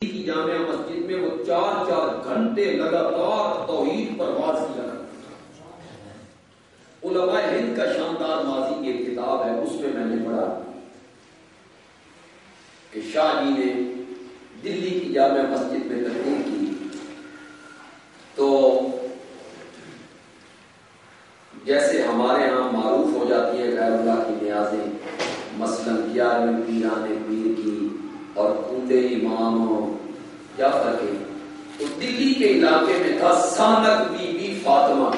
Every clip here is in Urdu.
کی جامع مسجد میں وہ 4 گھنٹے لگاتار توحید پر واز کیا کرتا تھا۔ علماء ہند کا شاندار ماضی کی ایک کتاب ہے، اس میں میں نے پڑھا کہ شاہ جی نے دلی کی جامع مسجد میں تقریر کی تو جیسے ہمارے ہاں معروف ہو جاتی ہے غیر اللہ کی نیازیں، مثلاً 11ویں پیران پیر کی اور کنڈے امام کیا فرق ہے، تو دلی کے علاقے میں تھا سانک بی بی فاطمہ،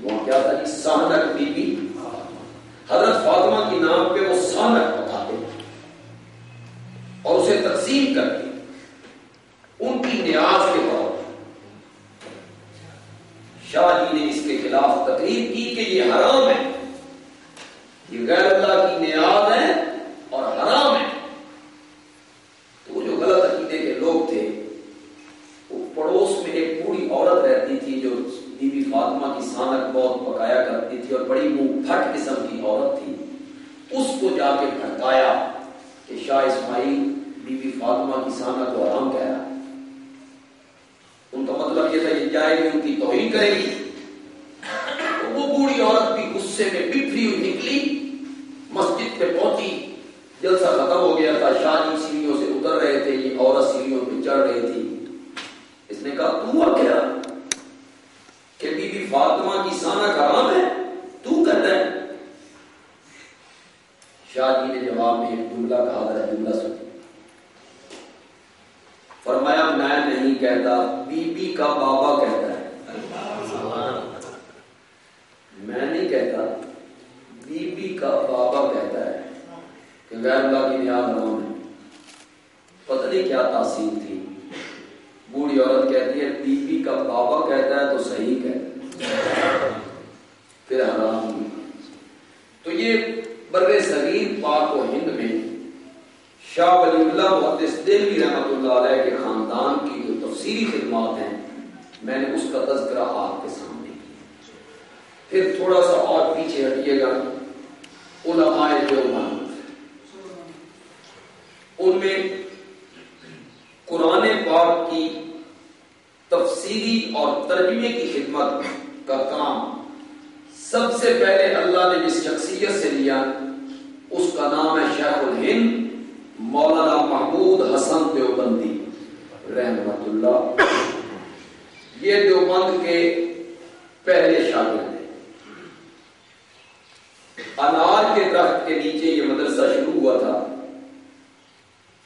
وہاں کیا تھا جی، سانک بی بی، حضرت فاطمہ کی نام پہ وہ سانک بتاتے اور اسے تقسیم کرتے ان کی نیاز کے طور پر۔ شاہ جی نے اس کے خلاف تقریر کی کہ یہ حرام ہے، یہ غیر اللہ کی نیاز ہے اور حرام ہے۔ تو وہ جو غلط عقیدے کے لوگ تھے، وہ پڑوس میں ایک بوڑھی عورت رہتی تھی جو بی بی فاطمہ کی سانک بہت پکایا کرتی تھی اور بڑی منہ پھٹ قسم کی عورت تھی، اس کو جا کے بھڑکایا کہ شاہ اسماعیل بی بی فاطمہ کی سانک کو حرام کہہ رہا ہے۔ ان کا مطلب یہ تھا یہ جائے گی ان کی توہین کرے گی۔ تو وہ بوڑھی عورت بھی غصے میں بکھری ہوئی نکلی، مسجد پہ پہنچی، جلسہ ختم ہو گیا تھا، شاہ جی سیڑھیوں سے اتر رہے تھے، یہ عورت سیڑھیوں پہ چڑھ رہی تھی۔ اس نے کہا تو کیا کہ بی بی فاطمہ کی سانک حرام ہے، تو کہتا ہے؟ شاہ جی نے جواب میں ایک جملہ کہا، ذرا جملہ سنیں۔ فرمایا میں نہیں کہتا، بی بی کا بابا کہتا ہے۔ میں نہیں کہتا، بی بی کا بابا کہتا ہے کہ غیر اللہ کی نیاز حرام ہے۔ پتہ نہیں کیا تاثیر تھی، بوڑھی عورت کہتی ہے بی بی کا بابا کہتا ہے تو صحیح کہتا ہے، پھر حرام ہوئی۔ تو یہ بر صغیر پاک و ہند میں شاہ ولی اللہ محدث دہلوی رحمۃ اللہ علیہ کے خاندان کی جو تفسیری خدمات ہیں، میں نے اس کا تذکرہ آپ کے سامنے کیا۔ پھر تھوڑا سا اور پیچھے ہٹیے گا، علماء دیوبند، ان میں قرآن پاک کی تفسیری اور ترجمے کی خدمت کا کام سب سے پہلے اللہ نے جس شخصیت سے لیا اس کا نام ہے شیخ الہند مولانا محمود حسن دیوبندی رحمۃ اللہ۔ یہ دیوبند کے پہلے شاگرد ہیں۔ انار کے درخت کے نیچے یہ مدرسہ شروع ہوا تھا۔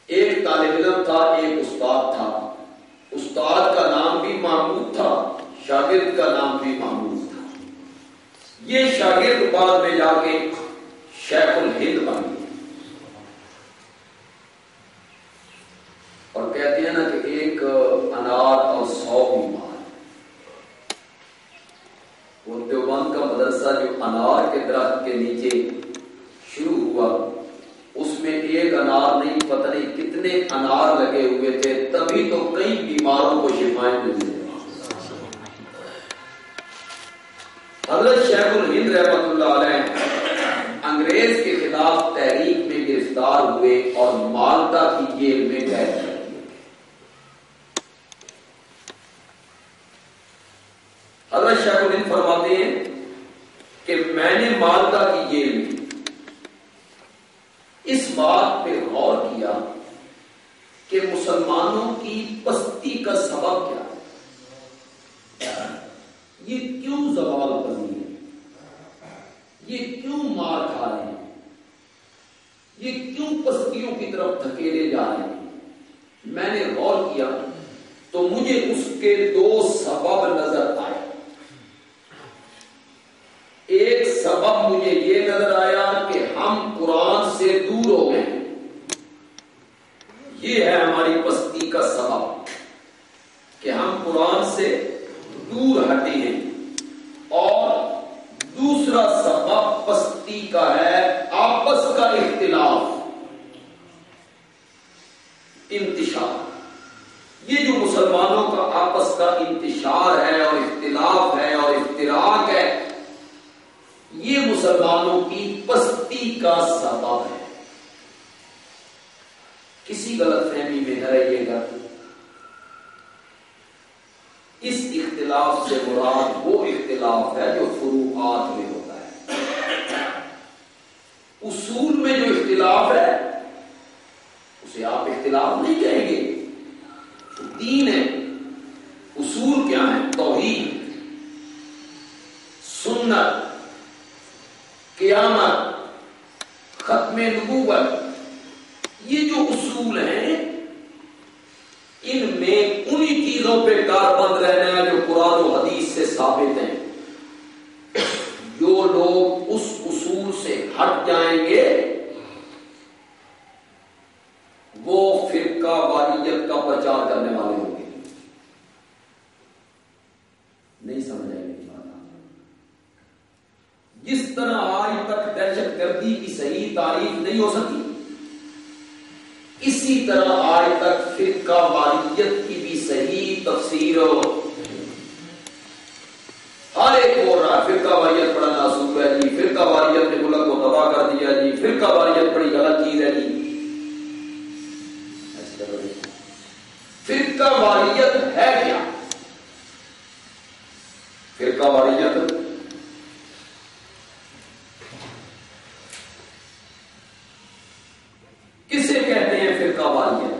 ایک طالب علم تھا، ایک استاد تھا، استاد کا نام بھی محمود تھا، شاگرد کا نام بھی محمود تھا۔ یہ شاگرد بعد میں جا کے شیخ الہند بن گیا۔ اور کہتے ہیں نا کہ ایک انار اور 100 بیمار۔ وہ دیوبند کا مدرسہ جو انار کے درخت کے نیچے شروع ہوا، اس میں ایک انار نہیں، پتہ نہیں کتنے انار لگے ہوئے تھے، تبھی تو کئی بیماروں کو شفائیں ملی۔ حضرت شیخ الہند رحمۃ اللہ علیہ انگریز کے خلاف تحریک میں گرفتار ہوئے اور مالٹا کی جیل میں قید کر دیے۔ حضرت شیخ الہند فرماتے ہیں کہ میں نے مالٹا کی جیل میں اس بات پہ غور کیا کہ مسلمانوں کی پستی کا سبب کیا ہے، یہ کیوں زوال پذیر ہے، یہ کیوں مار کھا رہے ہیں، یہ کیوں پستیوں کی طرف دھکیلے جا رہے ہیں۔ میں نے غور کیا تو مجھے اس کے 2 سبب نظر آئے۔ ایک سبب مجھے یہ نظر آیا کہ ہم قرآن سے دور ہو گئے، یہ ہے ہماری پستی کا سبب کہ ہم قرآن سے دور ہٹے ہیں۔ اور دوسرا سبب پستی کا ہے آپس کا اختلاف، انتشار۔ یہ جو مسلمانوں کا آپس کا انتشار ہے اور اختلاف ہے اور افتراق ہے، یہ مسلمانوں کی پستی کا سبب ہے۔ کسی کسی غلط فہمی میں نہ رہیے گا. اس اختلاف سے مراد وہ اختلاف ہے جو فروعات میں ہوتا ہے. اصول میں جو اختلاف ہے اسے آپ اختلاف نہیں کہیں گے. دین ہے. اصول کیا ہے؟ توحید، سنت، قیامت، ختم نبوت. یہ جو اصول ہیں ان میں انہی چیزوں پہ کاربند رہنا ہے جو قرآن و حدیث سے ثابت ہیں. جو لوگ اس اصول سے ہٹ جائیں گے وہ فرقہ واریت کا پرچار کرنے والے ہوں گے. نہیں سمجھ آئے میری بات؟ جس طرح آج تک دہشت گردی کی صحیح تعریف نہیں ہو سکی، اسی طرح آج تک فرقہ واریت کی بھی صحیح تفسیر ہو. ہر ایک بول رہا ہے فرقہ واریت بڑا ناسوب ہے جی، فرقہ واریت نے ملک کو تباہ کر دیا جی، فرقہ واریت بڑی غلط چیز ہے جی. فرقہ واریت ہے کیا؟ فرقہ واریت کسے کہتے ہیں؟ فرقہ واریت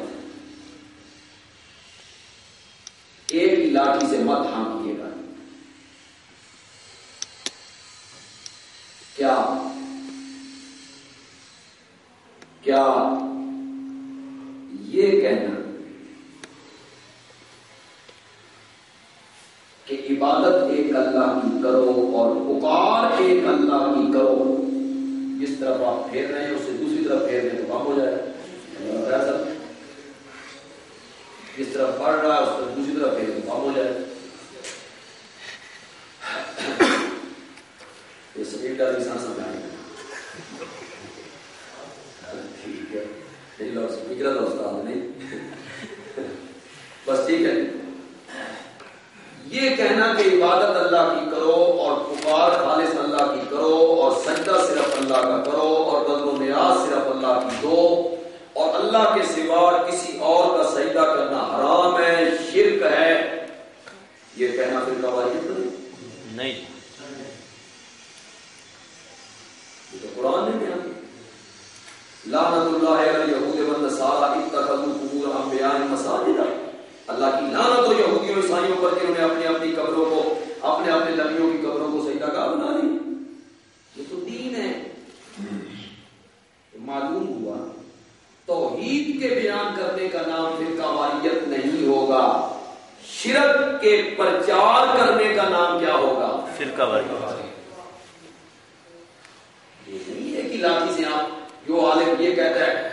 ایک ہی لاٹھی سے مت ہانکیے گا. کیا یہ کہنا کہ عبادت ایک اللہ کی کرو اور پکار ایک اللہ کی کرو، جس طرف آپ پھیر رہے ہیں اس سے دوسری طرف پھیر رہے ہیں تو کام ہو جائے. جس طرف پڑھ رہا ہے اس طرف دوسری طرف پھیر تو کام ہو جائے. یہ سبھی ڈر انسان سمجھائیں گے. ٹھیک ہے استاد نہیں بس ٹھیک ہے. یہ کہنا کہ عبادت اللہ کی کرو اور پکار خالص اللہ کی کرو اور سجدہ صرف اللہ کا کرو اور بذل و نیاز صرف اللہ کی دو اور اللہ کے سوا کسی اور کا سجدہ کرنا حرام ہے، شرک ہے، یہ کہنا فرقہ واریت نہیں. یہ تو قرآن نے بیان کیا. لعنت اللہ علی الیہود والنصارى اتخذوا قبور انبیاء مساجد. اللہ کی لعنت ہو یہودیوں عیسائیوں پر جنہوں نے اپنی اپنی قبروں کو، اپنے اپنے نبیوں کی قبروں کو سجدہ گاہ بنا لی. یہ تو دین ہے. معلوم ہوا توحید کے بیان کرنے کا نام فرقہ واریت نہیں ہوگا، شرک کے پرچار کرنے کا نام کیا ہوگا؟ فرقہ واریت. یہ نہیں ہے کہ لاٹھی سے آپ جو عالم یہ کہتا ہے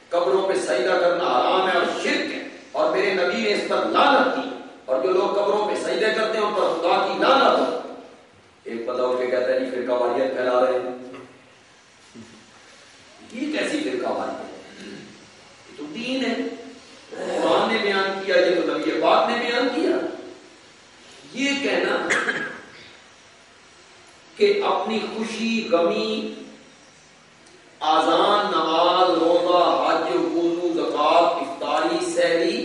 قبروں پہ سجدہ کرنا حرام ہے اور شرک ہے اور میرے نبی نے اس پر لعنت کی، اور جو لوگ قبروں پہ سجدے کرتے ہیں ان پر خدا کی لعنت ہو. ایک بندہ اٹھ کے کہتا ہے جی فرقہ واریت پھیلا رہے ہیں. یہ کیسی فرقہ واریت ہے؟ یہ تو دین ہے. قرآن نے بیان کیا، یہ تو نبی پاک نے بیان کیا. یہ کہنا کہ اپنی خوشی، غمی، آذان، نماز، روزہ، حج، وضو، زکات، افطاری، سحری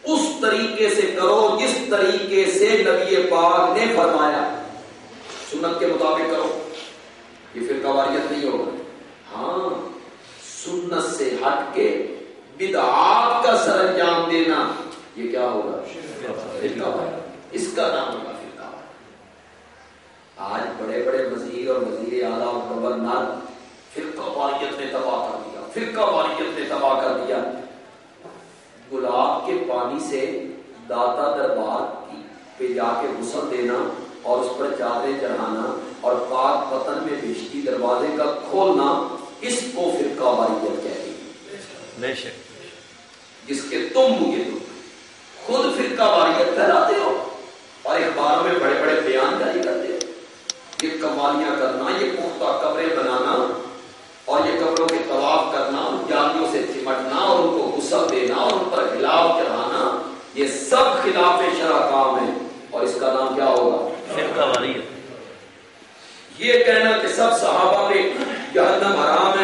اس طریقے سے کرو جس طریقے سے نبی پاک نے فرمایا، سنت کے مطابق کرو، یہ فرقہ واریت نہیں ہوگا. ہاں سنت سے ہٹ کے بدعات کا سر انجام دینا یہ کیا ہوگا؟ فرقہ واریت. اس کا نام ہوگا فرقہ واریت. آج بڑے بڑے وزیر اور وزیر اعلیٰ اور گورنر فرقہ واریت نے تباہ کر دیا، فرقہ واریت نے تباہ کر دیا. گلاب کے پانی سے داتا دربار پہ جا کے غسل دینا اور اس پر چادریں چڑھانا اور پاک پتن میں بھیشتی دروازے کا کھولنا، اس کو فرقہ واریت کہتے ہیں. بے شک جس کے تم خود فرقہ واریت پھیلاتے ہو اور اخباروں میں بڑے بڑے بیان جاری کرتے ہو. یہ قوالیاں کرنا، یہ پختہ قبریں بنانا اور یہ قبروں کے طواف کرنا، ان جانیوں سے چمٹنا اور ان کو غسل دینا اور ان پر غلاف چڑھانا، یہ سب خلاف شرع کام ہے اور اس کا نام کیا ہوگا؟ فرقہ واریت. یہ کہنا کہ سب صحابہ پہ جہنم حرام